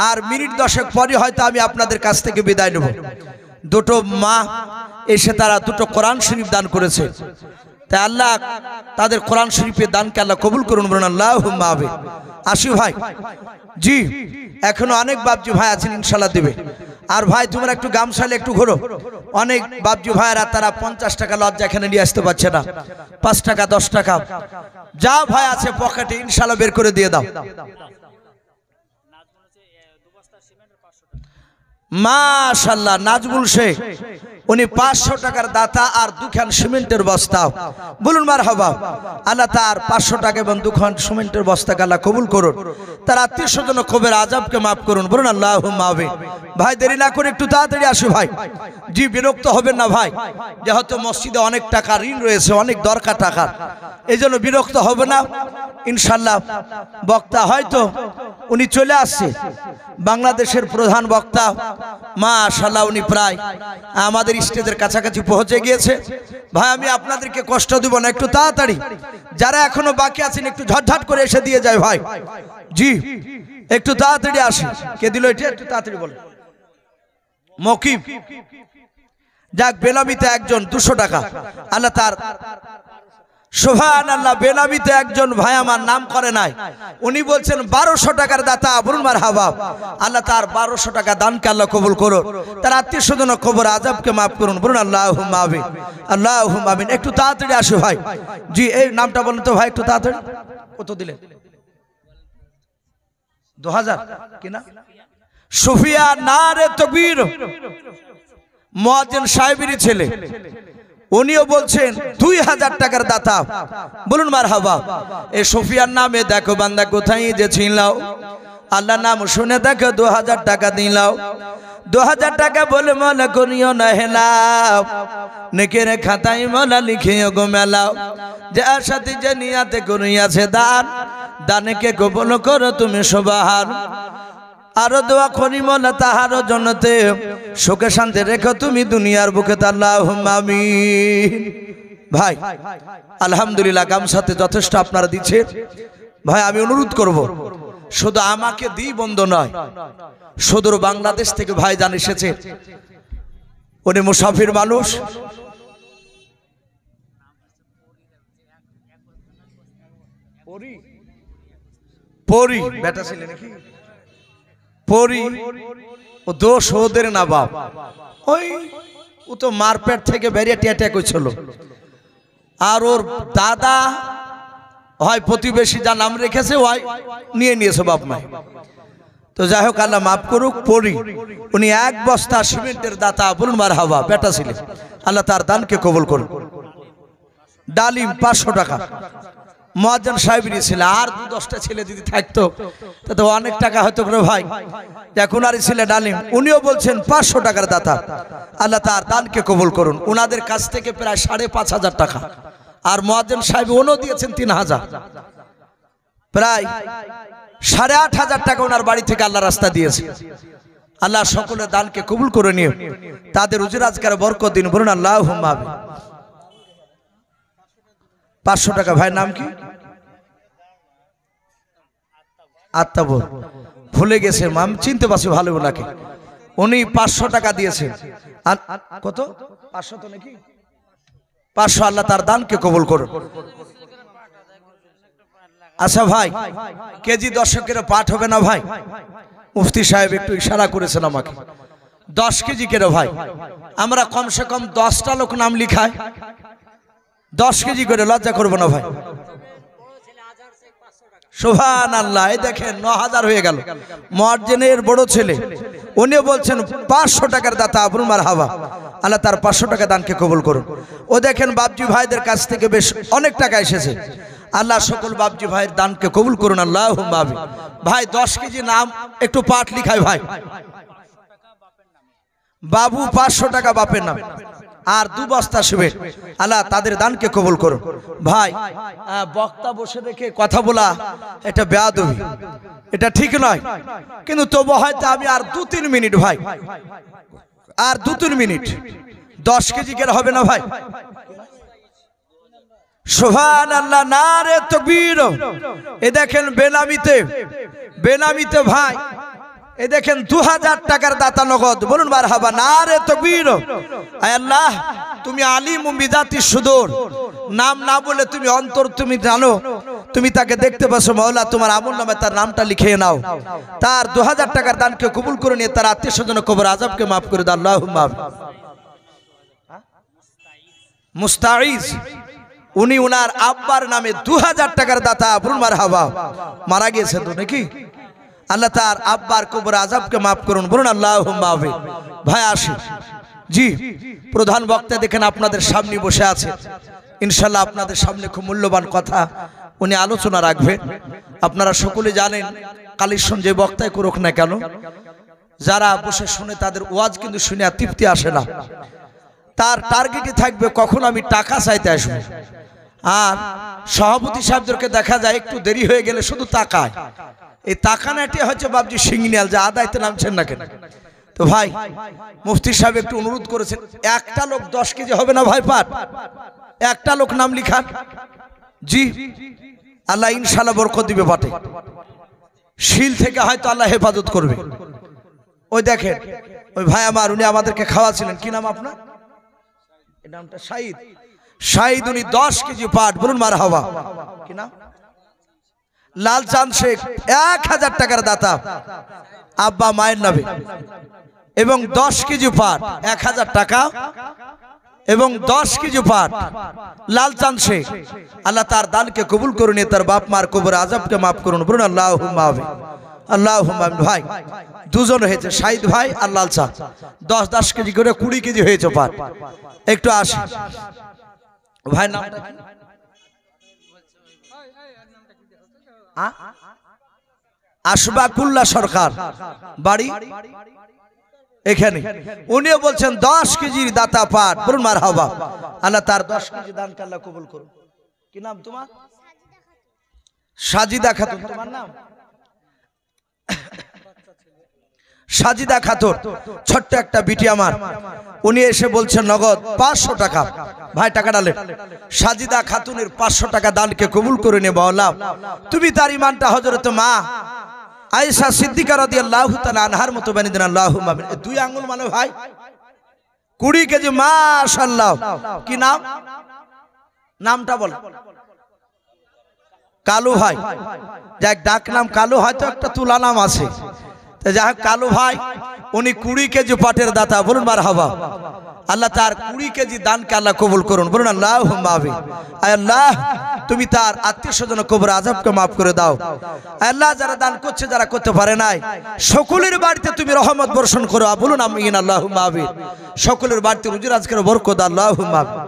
আর মিনিট 10 পরে হয়তো আমি আপনাদের কাছ থেকে বিদায় নেব। দুটো মা এসে তারা দুটো কোরআন শরীফ দান করেছে, তাই আল্লাহ তাদের কোরআন শরীফের দানকে আল্লাহ কবুল করুন, বলুন আল্লাহুম্মা আমিন। আসি ভাই, জি এখনো অনেক বাপজি ভাই আছেন, ইনশাআল্লাহ দিবে। আর ভাই তোমরা একটু গামছালে একটু ঘোরো, অনেক বাপজি ভাইরা তারা 50 টাকা লজ্জা এখানে নিয়ে আসতে পারছে না, 5 টাকা 10 টাকা যা ভাই আছে পকেটে ইনশাআল্লাহ বের করে দিয়ে দাও। মাশাআল্লাহ, নাজমুল শেখ উনি 500 টাকার দাতা আর 2 খান সিমেন্টের বস্তা, বলুন মারহাবা। আল্লাহ তার 500 টাকা এবং 2 খান সিমেন্টের বস্তাকে আল্লাহ কবুল করুন, তার আত্মীয় স্বজন কবর আযাবকে মাফ করুন, বলুন আল্লাহুম্মা আমিন। ভাই দেরি না করে একটু তাড়াতাড়ি আসো ভাই, জি বিরক্ত হবেন না ভাই, যেহেতু মসজিদে অনেক টাকা ঋণ রয়েছে, অনেক দরকার টাকার, এই জন্য বিরক্ত হবে না। ইনশাআল্লাহ বক্তা হয়তো উনি চলে আসছে বাংলাদেশের প্রধান বক্তা মাশাআল্লাহ উনি প্রায় আমাদের স্টেজের কাছাকাছি পৌঁছে গিয়েছে ভাই আমি আপনাদেরকে কষ্ট দেব না একটু তাড়াতাড়ি যারা এখনো বাকি আছেন একটু ঝটঝট করে এসে দিয়ে যায় ভাই জি একটু তাড়াতাড়ি আসি কে দিল এটা একটু তাড়াতাড়ি বলেন মকিব যাক বেনামিতে একজন 200 টাকা আল্লাহ তার সুবহানাল্লাহ বেনামিতে একজন ভাই আমার নাম করে নাই উনি বলছেন 1200 টাকার দাতা বলুন মারহাবা আল্লাহ তার 1200 টাকা দানকে আল্লাহ কবুল করুন তার আত্মীয় স্বজন কবর আযাবকে maaf করুন বলুন আল্লাহুম্মা আমিন আল্লাহুম্মা আমিন একটু তাড়াতাড়ি আসো ভাই জি এই নামটা বলুন তো ভাই একটু তাড়াতাড়ি কত দিলেন 2000 কি না সুফিয়া নারে তাকবীর মুয়াজ্জিন সাহেবেরই ছেলে উনিও বলছেন 2000 টাকার দাতা বলুন মারহাবা এই সুফিয়ার নামে দেখো বান্দা কোথায় যে ছিলাও আল্লাহর নাম শুনে দেখো 2000 টাকা দিলাও 2000 টাকা বলে মনে করিও না হেলাও নেকের খাতায় মোলা লিখিও গো মেলাও যার সাথে যে নিয়াতে করিয়াছে দান দানকে কবুল করো তুমি সুবহান আরো দোয়া করি মোলা তাহার জন্নতে সুখে শান্তি রেখো তুমি দুনিয়ার বুকে আল্লাহুম্মা আমিন ভাই আলহামদুলিল্লাহ গামছাতে যথেষ্ট আপনারা দিচ্ছেন ভাই আমি অনুরোধ করব শুধু আমাকে দিই বন্ধ নয় সুদূর বাংলাদেশ থেকে ভাইজান এসেছে উনি মুসাফির মানুষ পরি বেটা ছিল নাকি পরি ও দোষ ওদের না বাপ ওই ও তো মারপেট থেকে বেরিয়ে টেটে কইছিল আর ওর দাদা হয় প্রতিবেশী যা নাম রেখেছে ওই নিয়ে নিয়েছে বাপ মা তো যাই হোক আল্লাহ মাফ করুক পরি উনি এক বস্তা সিমেন্টের দাতা বলুন মারহাবা বেটা ছিলেন আল্লাহ তার দানকে কবুল করুন ডালিম 500 টাকা মুয়াজ্জিন সাহেবেরই ছিল আর 10টা ছেলে যদি থাকতো তাতে অনেক টাকা হতো রে ভাই এখন আর ছিল ডালিম উনিও বলছেন 500 টাকার দাতা আল্লাহ তার দানকে কবুল করুন ওনাদের কাছ থেকে প্রায় 5500 টাকা আর মুয়াজ্জিন সাহেব উনিও দিয়েছেন 3000 প্রায় 8500 টাকা ওনার বাড়ি থেকে আল্লাহ রাস্তা দিয়েছে আল্লাহ সকলের দানকে কবুল করে নিও তাদের রুজি রোজগারে বরকত দিন বলুন আল্লাহুম্মা আমিন 500 টাকা ভাই নাম কি আত্তাবর ভুলে গেছে মাম চিনতে পারছি ভালো ওনাকে উনি 500 টাকা দিয়েছেন কত 500 তো নাকি 500 আল্লাহ তার দানকে কবুল করুন আচ্ছা ভাই কেজি দর্শকের পাঠ হবে না ভাই মুফতি সাহেব একটু ইশারা করেছেন আমাকে 10 কেজি করে ভাই আমরা কমসে কম 10টা লোক নাম লিখাই 10 কেজি করে লজ্জা করবো না ভাই সুবহানাল্লাহ এই দেখেন 9000 হয়ে গেল মুয়াজ্জিনের বড় ছেলে উনিও বলছেন 500 টাকার দাতা আবুল মারহাবা আল্লাহ তার 500 টাকা দানকে কবুল করুন ও দেখেন বাপজি ভাইদের কাছ থেকে বেশ অনেক টাকা এসেছে আল্লাহ সকল বাপজি ভাইয়ের দানকে কবুল করুন আল্লাহুম্মা আমিন ভাই 10 কেজি নাম একটু পাঠ লিখাই ভাই বাবু 500 টাকা বাপের নাম আর 2 বস্তা সিমেন্ট আল্লাহ তাদের দানকে কবুল করুন ভাই বক্তা বসে রেখে কথা বলা এটা বেয়াদবি এটা ঠিক নয় কিন্তু তবু হয়তো আমি আর 2-3 মিনিট ভাই আর 2-3 মিনিট 10 কেজি কেন হবে না ভাই সুবহানাল্লাহ নারে তাকবীর এই দেখেন বেনামিতে ভাই এই দেখেন 2000 টাকার দাতা নগদ বলুন মারহাবা নারে তাকবীর আয় আল্লাহ তুমি আলিম বিযাতি সুদূর নাম না বলে তুমি অন্তর তুমি জানো তুমি তাকে দেখতে পাচ্ছো মাওলা তোমার আমলনামে তার নামটা লিখে নাও তার 2000 টাকার দানকে কবুল করে নিয়ে তার আত্মীয় স্বজন কবর আযাবকে maaf করে দাও আল্লাহুম্মা মুস্তাঈজ উনি ওনার আব্বার নামে 2000 টাকার দাতা বলুন মারহাবা মারা গিয়েছে তো নাকি আল্লাহ তার আব্বার কবর আযাবকে maaf করুন বলুন আল্লাহুম্মা আমিন ভাই আসি জি প্রধান বক্তা দেখেন আপনাদের সামনে বসে আছে ইনশাআল্লাহ আপনাদের সামনে খুব মূল্যবান কথা উনি আলোচনা রাখবেন আপনারা সকলে জানেন কালেকশন যে বক্তাই করুক না কেন যারা বসে শুনে তাদের ওয়াজ কিন্তু শুনে আর তৃপ্তি আসে না তার টার্গেটই থাকবে কখন আমি টাকা চাইতে আসব আর সভাপতি সাহেবদেরকে দেখা যায় একটু দেরি হয়ে গেলে শুধু তাকায় এই তাকানাটি হচ্ছে বাবজি সিংনিয়াল, যা আদায়তে নামছেন না কেন? তো ভাই মুফতি সাহেব একটু অনুরোধ করেছেন, একটা লোক 10 কেজি হবে না ভাই পাট? একটা লোক নাম লিখান। জি, আল্লাহ ইনশাআল্লাহ বরকত দিবে পাটে। শিল থেকে হয়তো আল্লাহ হেফাজত করবে। ওই দেখেন ওই ভাই আমার, উনি আমাদেরকে খাওয়াছিলেন, কি নাম আপনার? এই নামটা শাহিদ। শাহিদ, উনি 10 কেজি পাট, বলুন মারহাবা। কি নাম? লালচাঁদ শেখ, 1000 টাকার দাতা, আব্বা মায়ের নামে, এবং 10 কেজি পাট 1000 টাকা, এবং 10 কেজি পাট লালচাঁদ শেখ। আল্লাহ তার দানকে কবুল করুন, তার বাপ মার কবর আযাবকে মাফ করুন, বলুন আল্লাহুম্মা আমিন। আল্লাহুম্মা আমিন। ভাই দুজন হয়েছে, শাহিদ ভাই আর লালচাঁদ, 10 কেজি করে 20 কেজি হয়েছে পাট। একটু আসি ভাই, নামটা কি? আশফাকুল্লাহ সরকার, বাড়ি এখানে। উনিও বলছেন 10 কেজির দাতা পাট, বলুন মারহাবা। আল্লাহ তার 10 কেজি দানকে আল্লাহ কবুল করুন। কি নাম তোমার? সাজিদা খাতুন। তোমার নাম? সাজিদা খাতুন, ছোট্ট একটা বিটি আমার, উনি এসে বলছেন নগদ 500 টাকা। ভাই টাকা ডালেন। সাজিদা খাতুনের 500 টাকা দানকে কবুল করে নে মাওলা। তুমি তার ঈমানটা হযরত মা আয়েশা সিদ্দিকা রাদিয়াল্লাহু তাআলা আনহার মতো বানিয়ে দেন, আল্লাহুম্মা আমিন। 2 আঙ্গুল মানে ভাই 20 কেজি, মাশাআল্লাহ। কি নাম? নামটা বল। কালু ভাই, যাক ডাক নাম কালু, হয়তো একটা তুলা নাম আছে। যাই হোক, কালু ভাই উনি 20 কেজি পাটের দাতা, বলুন মারহাবা। আল্লাহ তার 20 কেজি দানকে আল্লাহ কবুল করুন, বলুন আল্লাহুম্মা আমিন। আয় আল্লাহ, তুমি তার আত্মীয় স্বজন কবর আযাবকে মাফ করে দাও। আয় আল্লাহ, যারা দান করছে, যারা করতে পারে নাই, সকলের বাড়িতে তুমি রহমত বর্ষণ করো, বলুন আমিন আল্লাহুম্মা আমিন। সকলের বাড়িতে রুজি রাজকের বরকত, আল্লাহুম্মা আমিন।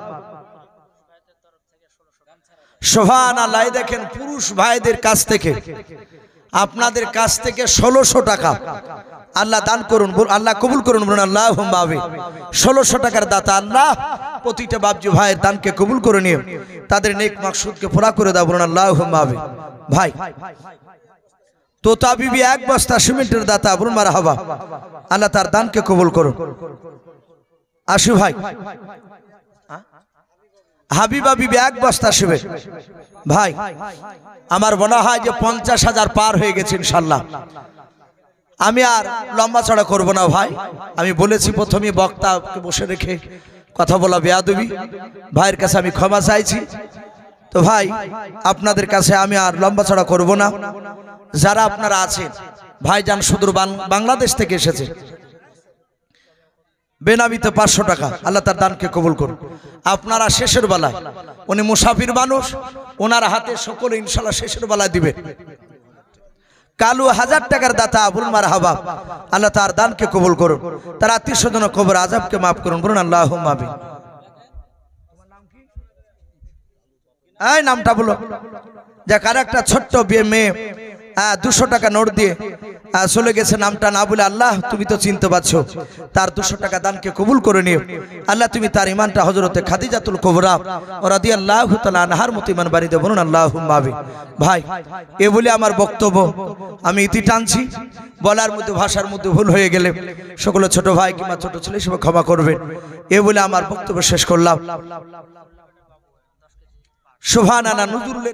সুবহানাল্লাহ। দেখেন পুরুষ ভাইদের কাছ থেকে, আপনাদের কাছ থেকে 1600 টাকা আল্লাহ দান করুন, আল্লাহ কবুল করুন, বলুন আল্লাহুম্মা আমিন। 1600 টাকার দাতা আল্লাহ প্রতিটা বাপজি ভাইয়ের দানকে কবুল করে নিয়ে তাদের নেক মাকসুদকে পুরা করে দাও, বলুন আল্লাহুম্মা আমিন। ভাই তোতা বিবি 1 বস্তা সিমেন্টের দাতা, বলুন মারহাবা। আল্লাহ তার দানকে কবুল করুন। আশু ভাই, হাবিবা বিবি 1 বস্তা সিমেন্ট। ভাই আমার মনে হয় যে 50,000 পার হয়ে গেছে ইনশাআল্লাহ। আমি আর লম্বা চড়া করব না ভাই। আমি বলেছি প্রথমে বক্তাকে বসে রেখে কথা বলা বেয়াদবি, ভাইয়ের কাছে আমি ক্ষমা চাইছি। তো ভাই আপনাদের কাছে আমি আর লম্বা চড়া করব না। যারা আপনারা আছেন, ভাইজান সুদূর বাংলাদেশ থেকে এসেছে, বেনামিতে 500 টাকা, আল্লাহ তার দানকে কবুল করুন। আপনারা শেষের বেলায়, উনি মুসাফির মানুষ, ওনার হাতে সকলে ইনশাআল্লাহ শেষের বেলায় দিবেন। কালু 1000 টাকার দাতা, বলুন মারহাবা। আল্লাহ তার দানকে কবুল করুন, তার আত্মীয় স্বজন কবর আযাবকে মাফ করুন, বলুন আল্লাহুম্মা আমিন। এই নামটা বলো। যাক, আর একটা ছোট্ট মেয়ে 200 টাকা নোট দিয়ে চলে গেছে, নামটা না বলে, আল্লাহ তুমি তো চিনতে পারছো, তার 200 টাকা দানকে কবুল করে নিও। আল্লাহ তুমি তার ঈমানটা হযরতে খাদিজাতুল কুবরা রাদিয়াল্লাহু তাআলা আনহার মতো ঈমান বাড়িয়ে দাও, বলুন আল্লাহুম্মা আমিন। ভাই এ বলে আমার বক্তব্য আমি ইতি টানছি। বলার মধ্যে ভাষার মধ্যে ভুল হয়ে গেলে সকলে ছোট ভাই কিংবা ছোট ছেলে হিসেবে ক্ষমা করবেন। এ বলে আমার বক্তব্য শেষ করলাম। সুবহানাল্লাহ। নজরুল